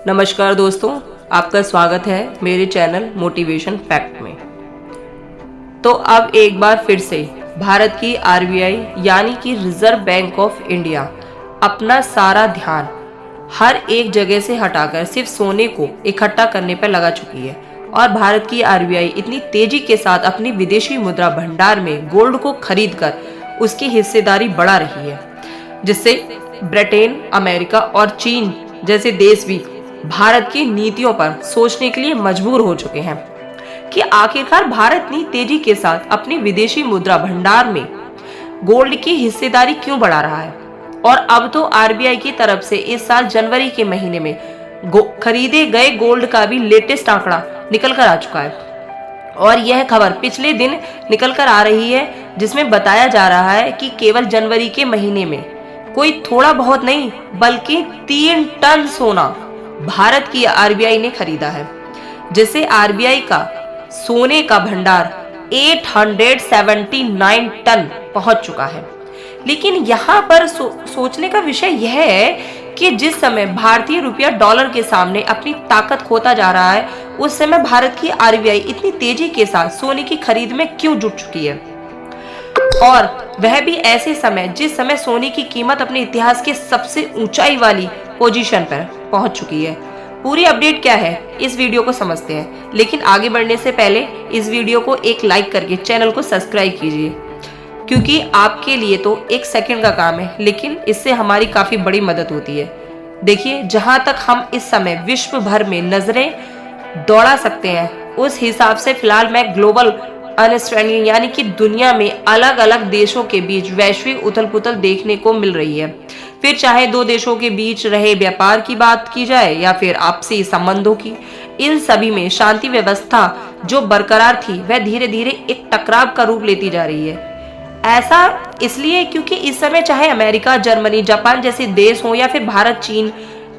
नमस्कार दोस्तों, आपका स्वागत है मेरे चैनल मोटिवेशन फैक्ट में। तो अब एक बार फिर से भारत की आरबीआई यानी कि रिजर्व बैंक ऑफ इंडिया अपना सारा ध्यान हर एक जगह से हटाकर सिर्फ सोने को इकट्ठा करने पर लगा चुकी है। और भारत की आरबीआई इतनी तेजी के साथ अपनी विदेशी मुद्रा भंडार में गोल्ड को खरीदकर उसकी हिस्सेदारी बढ़ा रही है, जिससे ब्रिटेन, अमेरिका और चीन जैसे देश भी भारत की नीतियों पर सोचने के लिए मजबूर हो चुके हैं कि आखिरकार भारत इतनी तेजी के साथ अपनी विदेशी मुद्रा भंडार में गोल्ड की हिस्सेदारी क्यों बढ़ा रहा है। और अब तो आरबीआई की तरफ से इस साल जनवरी के महीने में खरीदे गए गोल्ड का भी लेटेस्ट आंकड़ा निकल कर आ चुका है। और यह खबर पिछले दिन निकल कर आ रही है, जिसमें बताया जा रहा है कि केवल जनवरी के महीने में कोई थोड़ा बहुत नहीं बल्कि 3 टन सोना भारत की आरबीआई ने खरीदा है, जिससे आरबीआई का सोने का भंडार 879 टन पहुंच चुका है। लेकिन यहाँ पर सोचने का विषय यह है कि जिस समय भारतीय रुपया डॉलर के सामने अपनी ताकत खोता जा रहा है, उस समय भारत की आरबीआई इतनी तेजी के साथ सोने की खरीद में क्यों जुट चुकी है, और वह भी ऐसे समय जिस समय सोने की कीमत अपने इतिहास के सबसे ऊंचाई वाली पोजीशन पर पहुंच चुकी है। पूरी अपडेट क्या है, इस वीडियो को समझते हैं। लेकिन आगे बढ़ने से पहले इस वीडियो को एक लाइक करके चैनल को सब्सक्राइब कीजिए, क्योंकि आपके लिए तो 1 सेकंड का काम है, लेकिन इससे हमारी काफी बड़ी मदद होती है। देखिए, जहां तक हम इस समय विश्व भर में नजरें दौड़ा सकते हैं, उस हिसाब से फिलहाल मैं ग्लोबल अंडरस्टैंडिंग यानी कि दुनिया में अलग अलग देशों के बीच वैश्विक उथल पुथल देखने को मिल रही है। फिर चाहे दो देशों के बीच रहे व्यापार की बात की जाए या फिर आपसी संबंधों की, इन सभी में शांति व्यवस्था जो बरकरार थी वह धीरे धीरे एक टकराव का रूप लेती जा रही है। ऐसा इसलिए क्योंकि इस समय चाहे अमेरिका, जर्मनी, जापान जैसे देश हों या फिर भारत, चीन,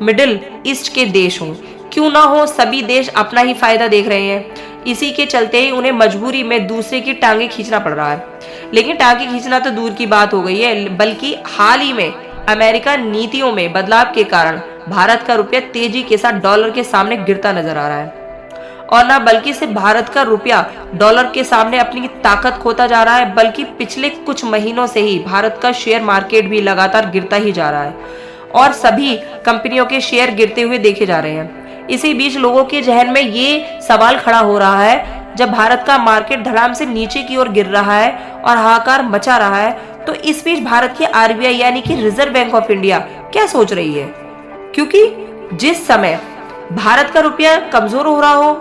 मिडिल ईस्ट के देश हों, क्यों ना हो, सभी देश अपना ही फायदा देख रहे हैं। इसी के चलते ही उन्हें मजबूरी में दूसरे की टांगे खींचना पड़ रहा है। लेकिन टांगे खींचना तो दूर की बात हो गई है, बल्कि हाल ही में अमेरिका नीतियों में बदलाव के कारण भारत का रुपया तेजी के साथ डॉलर के सामने गिरता नजर आ रहा है। और ना बल्कि सिर्फ भारत का रुपया डॉलर के सामने अपनी ताकत खोता जा रहा है, बल्कि पिछले कुछ महीनों से ही भारत का शेयर मार्केट भी लगातार गिरता ही जा रहा है और सभी कंपनियों के शेयर गिरते हुए देखे जा रहे हैं। इसी बीच लोगों के जहन में ये सवाल खड़ा हो रहा है, जब भारत का मार्केट धड़ाम से नीचे की ओर गिर रहा है और हाहाकार मचा रहा है, तो इस बीच भारत की आरबीआई यानी कि रिजर्व बैंक ऑफ इंडिया क्या सोच रही है। क्योंकि जिस समय भारत का रुपया कमजोर हो रहा हो,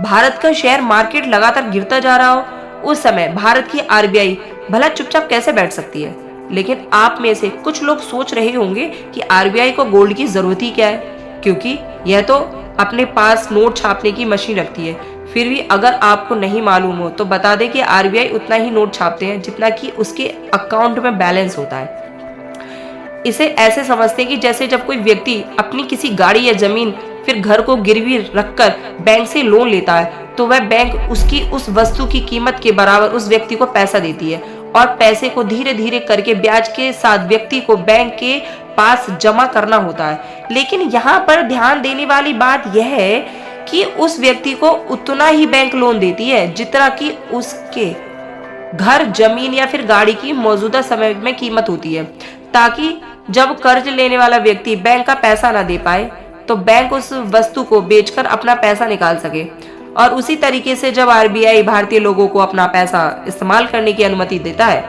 भारत का शेयर मार्केट लगातार गिरता जा रहा हो, उस समय भारत की आरबीआई भला चुपचाप कैसे बैठ सकती है। लेकिन आप में से कुछ लोग सोच रहे होंगे कि आरबीआई को गोल्ड की जरूरत ही क्या है, क्योंकि यह तो अपने पास नोट छापने की मशीन रखती है। फिर भी अगर आपको नहीं मालूम हो तो बता दें कि आरबीआई उतना ही नोट छापते हैं जितना कि उसके अकाउंट में बैलेंस होता है। इसे ऐसे समझते हैं कि जैसे जब कोई व्यक्ति अपनी किसी गाड़ी या जमीन फिर घर को गिरवी रखकर बैंक से लोन लेता है, तो वह बैंक उसकी उस वस्तु की कीमत के बराबर उस व्यक्ति को पैसा देती है और पैसे को धीरे धीरे करके ब्याज के साथ व्यक्ति को बैंक के पास जमा करना होता है। लेकिन यहाँ पर ध्यान देने वाली बात यह है कि उस व्यक्ति को उतना ही बैंक लोन देती है जितना कि उसके घर, जमीन या फिर गाड़ी की मौजूदा समय में कीमत होती है, ताकि जब कर्ज लेने वाला व्यक्ति बैंक का पैसा ना दे पाए तो बैंक उस वस्तु को बेचकर अपना पैसा निकाल सके। और उसी तरीके से जब आरबीआई भारतीय लोगों को अपना पैसा इस्तेमाल करने की अनुमति देता है,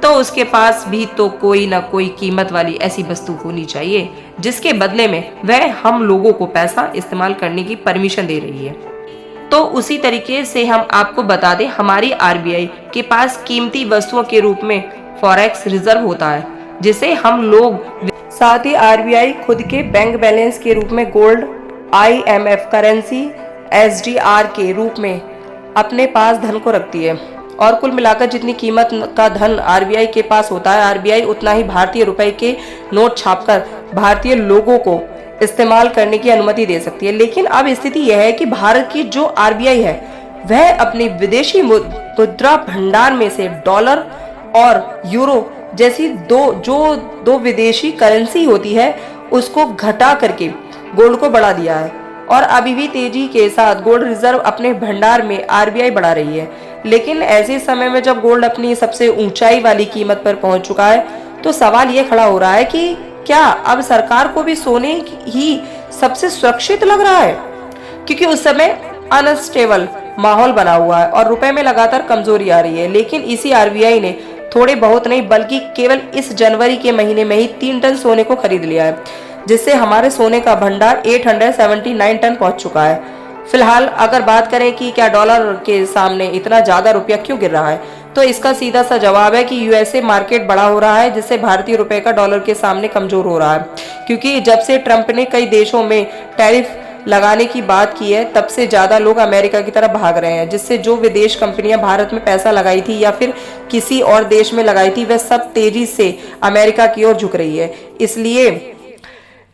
तो उसके पास भी तो कोई ना कोई कीमत वाली ऐसी वस्तु होनी चाहिए जिसके बदले में वह हम लोगों को पैसा इस्तेमाल करने की परमिशन दे रही है। तो उसी तरीके से हम आपको बता दें, हमारी आरबीआई के पास कीमती वस्तुओं के रूप में फॉरेक्स रिजर्व होता है, जिसे हम लोग, साथ ही आरबीआई खुद के बैंक बैलेंस के रूप में गोल्ड, आईएमएफ करेंसी, एसडीआर के रूप में अपने पास धन को रखती है। और कुल मिलाकर जितनी कीमत का धन आरबीआई के पास होता है, आरबीआई उतना ही भारतीय रुपए के नोट छापकर भारतीय लोगों को इस्तेमाल करने की अनुमति दे सकती है। लेकिन अब स्थिति यह है कि भारत की जो आरबीआई है वह अपनी विदेशी मुद्रा भंडार में से डॉलर और यूरो जैसी दो विदेशी करेंसी होती है उसको घटा करके गोल्ड को बढ़ा दिया है और अभी भी तेजी के साथ गोल्ड रिजर्व अपने भंडार में आरबीआई बढ़ा रही है। लेकिन ऐसे समय में जब गोल्ड अपनी सबसे ऊंचाई वाली कीमत पर पहुंच चुका है तो सवाल ये खड़ा हो रहा है कि क्या अब सरकार को भी सोने ही सबसे सुरक्षित लग रहा है, क्योंकि उस समय अनस्टेबल माहौल बना हुआ है और रुपए में लगातार कमजोरी आ रही है। लेकिन इसी आरबीआई ने थोड़े बहुत नहीं बल्कि केवल इस जनवरी के महीने में ही 3 टन सोने को खरीद लिया है, जिससे हमारे सोने का भंडार 879 टन पहुंच चुका है। फिलहाल अगर बात करें कि क्या डॉलर के सामने इतना ज्यादा रुपया क्यों गिर रहा है, तो इसका सीधा सा जवाब है कि यूएसए मार्केट बड़ा हो रहा है, जिससे भारतीय रुपए का डॉलर के सामने कमजोर हो रहा है। क्योंकि जब से ट्रंप ने कई देशों में टैरिफ लगाने की बात की है, तब से ज्यादा लोग अमेरिका की तरफ भाग रहे हैं, जिससे जो विदेश कंपनियां भारत में पैसा लगाई थी या फिर किसी और देश में लगाई थी, वह सब तेजी से अमेरिका की ओर झुक रही है।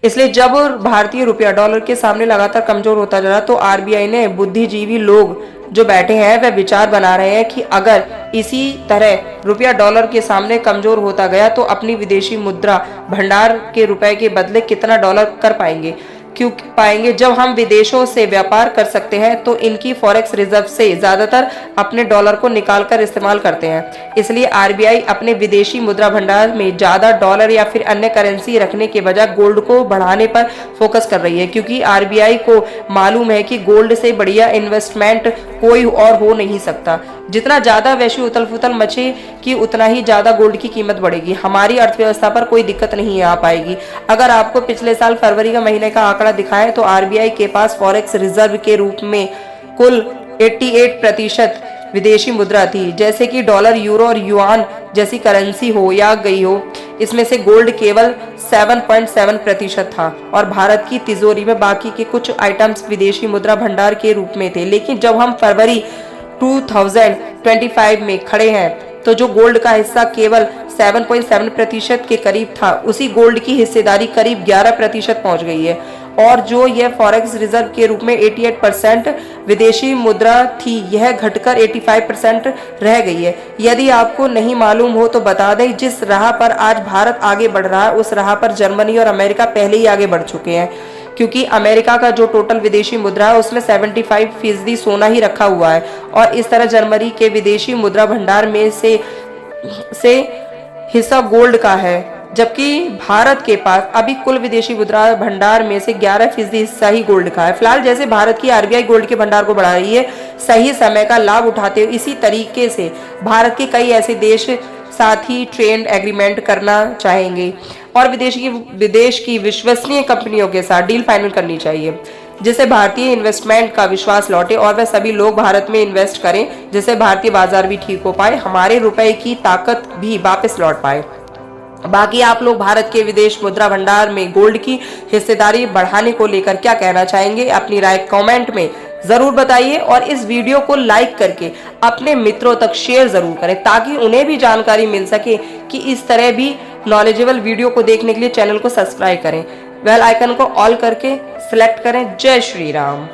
इसलिए जब भारतीय रुपया डॉलर के सामने लगातार कमजोर होता जा रहा, तो आरबीआई ने बुद्धिजीवी लोग जो बैठे हैं वह विचार बना रहे हैं कि अगर इसी तरह रुपया डॉलर के सामने कमजोर होता गया तो अपनी विदेशी मुद्रा भंडार के रुपए के बदले कितना डॉलर कर पाएंगे। क्यों पाएंगे? जब हम विदेशों से व्यापार कर सकते हैं तो इनकी फॉरेक्स रिजर्व से ज्यादातर अपने डॉलर को निकालकर इस्तेमाल करते हैं। इसलिए आरबीआई अपने विदेशी मुद्रा भंडार में ज्यादा डॉलर या फिर अन्य करेंसी रखने के बजाय गोल्ड को बढ़ाने पर फोकस कर रही है, क्योंकि आरबीआई को मालूम है कि गोल्ड से बढ़िया इन्वेस्टमेंट कोई और हो नहीं सकता। जितना ज्यादा वैश्विक उथल पुथल मचेगी उतना ही ज्यादा गोल्ड की कीमत बढ़ेगी। हमारी अर्थव्यवस्था पर कोई दिक्कत नहीं आ पाएगी। अगर आपको पिछले साल फरवरी का महीने का आंकड़ा दिखाएं तो आरबीआई के पास फॉरेक्स रिजर्व के रूप में कुल 88% विदेशी मुद्रा थी, जैसे कि डॉलर, यूरो और युआन जैसी करेंसी हो या गई हो। इसमें से गोल्ड केवल 7.7% था और भारत की तिजोरी में बाकी के कुछ आइटम्स विदेशी मुद्रा भंडार के रूप में थे। लेकिन जब हम फरवरी 2025 में खड़े हैं तो जो गोल्ड का हिस्सा केवल 7.7% के करीब था, उसी गोल्ड की हिस्सेदारी करीब 11% पहुंच गई है। और जो यह फॉरेक्स रिजर्व के रूप में 88% विदेशी मुद्रा थी, यह घटकर 85% रह गई है। यदि आपको नहीं मालूम हो तो बता दें, जिस राह पर आज भारत आगे बढ़ रहा है उस राह पर जर्मनी और अमेरिका पहले ही आगे बढ़ चुके हैं, क्योंकि अमेरिका का जो टोटल विदेशी मुद्रा है उसमें 75% सोना ही रखा हुआ है और इस तरह जर्मनी के विदेशी मुद्रा भंडार में से हिस्सा गोल्ड का है, जबकि भारत के पास अभी कुल विदेशी मुद्रा भंडार में से 11% हिस्सा ही गोल्ड का है। फिलहाल जैसे भारत की आरबीआई गोल्ड के भंडार को बढ़ा रही है, सही समय का लाभ उठाते हुए इसी तरीके से भारत के कई ऐसे देश साथ ही ट्रेड एग्रीमेंट करना चाहेंगे और विदेश की विश्वसनीय कंपनियों के साथ डील फाइनल करनी चाहिए, जिससे भारतीय इन्वेस्टमेंट का विश्वास लौटे और वह सभी लोग भारत में इन्वेस्ट करें, जिससे भारतीय बाजार भी ठीक हो पाए, हमारे रुपए की ताकत भी वापस लौट पाए। बाकी आप लोग भारत के विदेश मुद्रा भंडार में गोल्ड की हिस्सेदारी बढ़ाने को लेकर क्या कहना चाहेंगे? अपनी राय कमेंट में जरूर बताइए और इस वीडियो को लाइक करके अपने मित्रों तक शेयर जरूर करें, ताकि उन्हें भी जानकारी मिल सके कि इस तरह भी नॉलेजेबल वीडियो को देखने के लिए चैनल को सब्सक्राइब करें, बेल आइकन को ऑल करके सिलेक्ट करें। जय श्री राम।